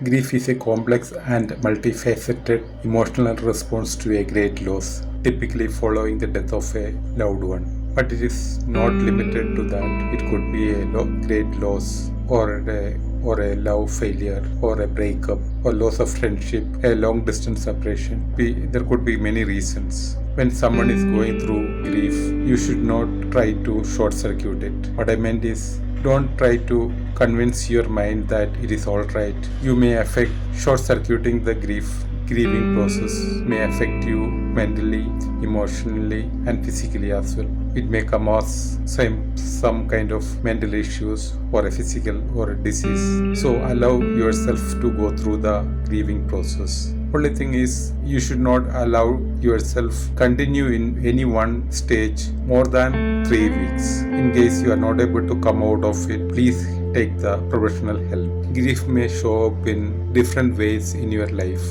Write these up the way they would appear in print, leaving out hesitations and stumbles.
Grief is a complex and multifaceted emotional response to a great loss, typically following the death of a loved one. But it is not limited to that. It could be a great loss or a love failure or a breakup or loss of friendship, a long distance separation. There could be many reasons. When someone is going through grief, you should not try to short circuit it. What I meant is, don't try to convince your mind that it is alright. You may affect short circuiting the grieving process may affect you mentally, emotionally, and physically as well. It may cause some kind of mental issues or a physical or a disease. So allow yourself to go through the grieving process. Only thing is, you should not allow yourself continue in any one stage more than 3 weeks. In case you are not able to come out of it, please take the professional help. Grief may show up in different ways in your life,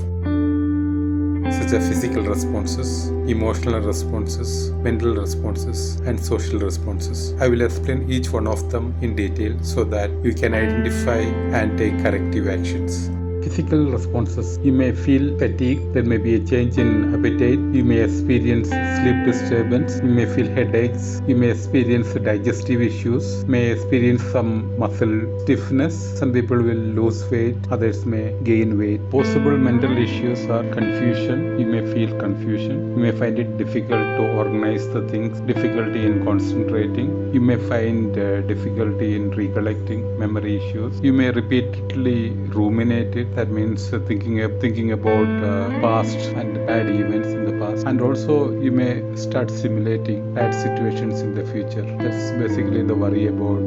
such as physical responses, emotional responses, mental responses, and social responses. I will explain each one of them in detail so that you can identify and take corrective actions. Physical responses. You may feel fatigue. There may be a change in appetite. You may experience sleep disturbance. You may feel headaches. You may experience digestive issues. May experience some muscle stiffness. Some people will lose weight. Others may gain weight. Possible mental issues are confusion. You may feel confusion. You may find it difficult to organize the things. Difficulty in concentrating. You may find difficulty in recollecting memory issues. You may repeatedly ruminate it. That means thinking about past and bad events in the past. And also you may start simulating bad situations in the future. That's basically the worry about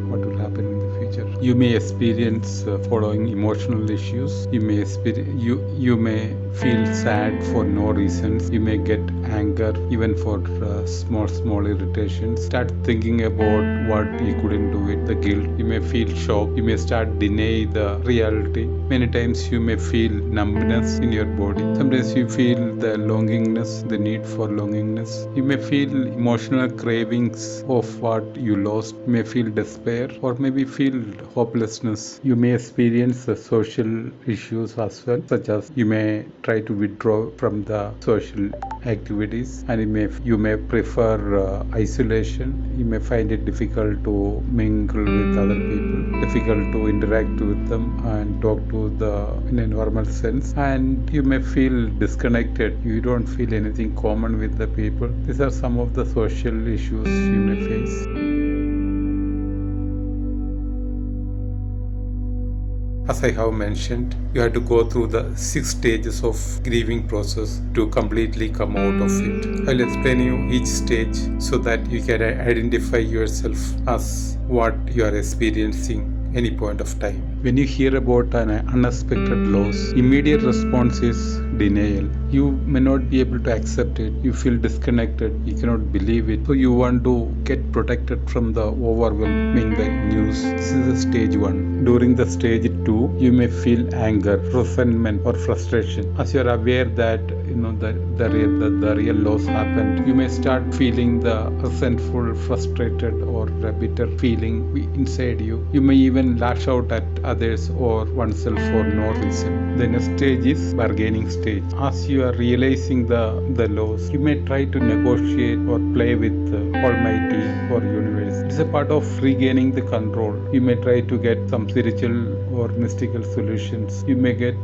what will happen in the future. You may experience following emotional issues. You may feel sad for no reasons. You may get anger even for small irritations. Start thinking about what you couldn't do it, the guilt. You may feel shock. You may start deny the reality. Many times you may feel numbness in your body. Sometimes you feel the longingness, the need for longingness. You may feel emotional cravings of what you lost. You may feel despair or maybe feel hopelessness. You may experience the social issues as well, such as you may try to withdraw from the social activities, and you may prefer isolation. You may find it difficult to mingle with other people, difficult to interact with them and talk to in a normal sense, and you may feel disconnected. You don't feel anything common with the people. These are some of the social issues you may face. As I have mentioned, you have to go through the 6 stages of grieving process to completely come out of it. I will explain you each stage so that you can identify yourself as what you are experiencing any point of time. When you hear about an unexpected loss, immediate response is denial. You may not be able to accept it. You feel disconnected. You cannot believe it. So you want to get protected from the overwhelming news. This is the stage 1. During the stage 2, you may feel anger, resentment, or frustration. As you are aware that the real loss happened, you may start feeling the resentful, frustrated, or bitter feeling inside you. You may even lash out at others or oneself for no reason. The next stage is bargaining stage. As you are realizing the loss, you may try to negotiate or play with Almighty or universe. It's a part of regaining the control. You may try to get some spiritual or mystical solutions. You may get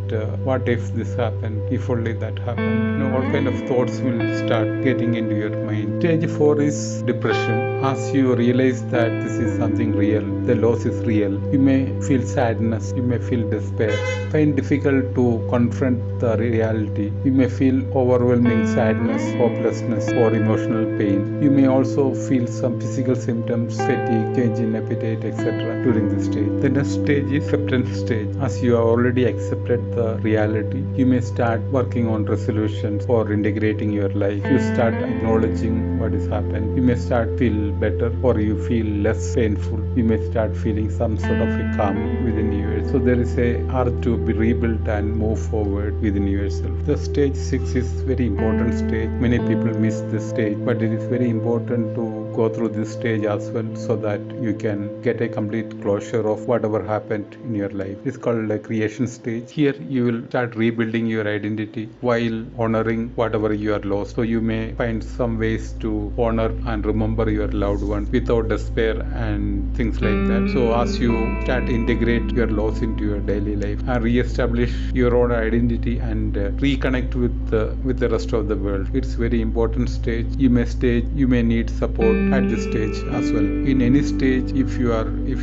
what if this happened, if only that happened. All kind of thoughts will start getting into your mind. Stage 4 is depression. As you realize that this is something real, the loss is real, you may feel sadness, you may feel despair, find difficult to confront the reality. You may feel overwhelming sadness, hopelessness, or emotional pain. You may also feel some physical symptoms, fatigue, change in appetite, etc. during this stage. The next stage is acceptance stage. As you have already accepted the reality, you may start working on resolutions or integrating your life. You start acknowledging what has happened. You may start feel better or you feel less painful. You may start feeling some sort of a calm within you. So there is a urge to be rebuilt and move forward within yourself. The stage 6 is very important stage. Many people miss this stage, but it is very important to go through this stage as well, so that you can get a complete closure of whatever happened in your life. It's called a creation stage. Here you will start rebuilding your identity while honoring whatever you are lost. So you may find some ways to honor and remember your loved ones without despair and things like that. So as you start integrate your loss into your daily life and re-establish your own identity and reconnect with the rest of the world, it's very important stage. You may need support at this stage as well. In any stage, if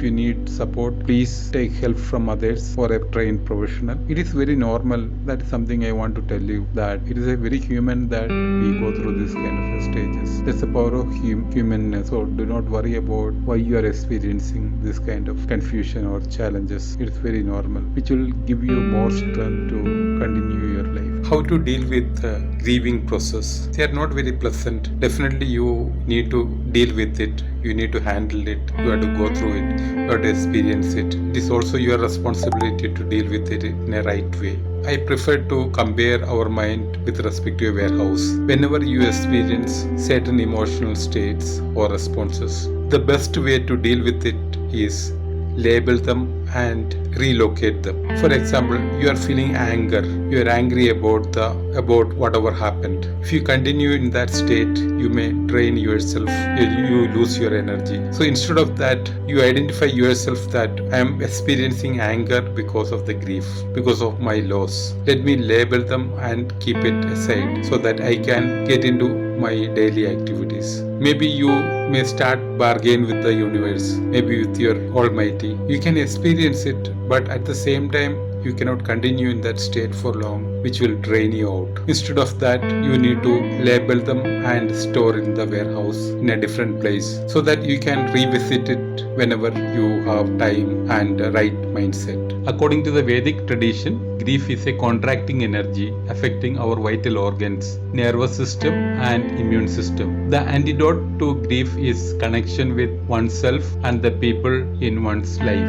you need support, please take help from others or a trained professional. It is very normal. That is something I want to tell you, that it is a very human that we go through this kind of stages. That's the power of humanness. So do not worry about why you are experiencing this kind of confusion or challenges. It's very normal, which will give you more strength to continue your life. How to deal with the grieving process? They are not very pleasant. Definitely you need to deal with it. You need to handle it. You have to go through it. You have to experience it. It is also your responsibility to deal with it in a right way. I prefer to compare our mind with respect to a warehouse. Whenever you experience certain emotional states or responses, the best way to deal with it is label them and relocate them. For example, you are feeling anger. You are angry about whatever happened. If you continue in that state, you may drain yourself. You lose your energy. So instead of that, you identify yourself that I am experiencing anger because of the grief, because of my loss. Let me label them and keep it aside so that I can get into my daily activities. Maybe you may start bargain with the universe, maybe with your Almighty. You can experience it, but at the same time, you cannot continue in that state for long, which will drain you out. Instead of that, you need to label them and store in the warehouse in a different place so that you can revisit it whenever you have time and right mindset. According to the Vedic tradition, grief is a contracting energy affecting our vital organs, nervous system and immune system. The antidote to grief is connection with oneself and the people in one's life.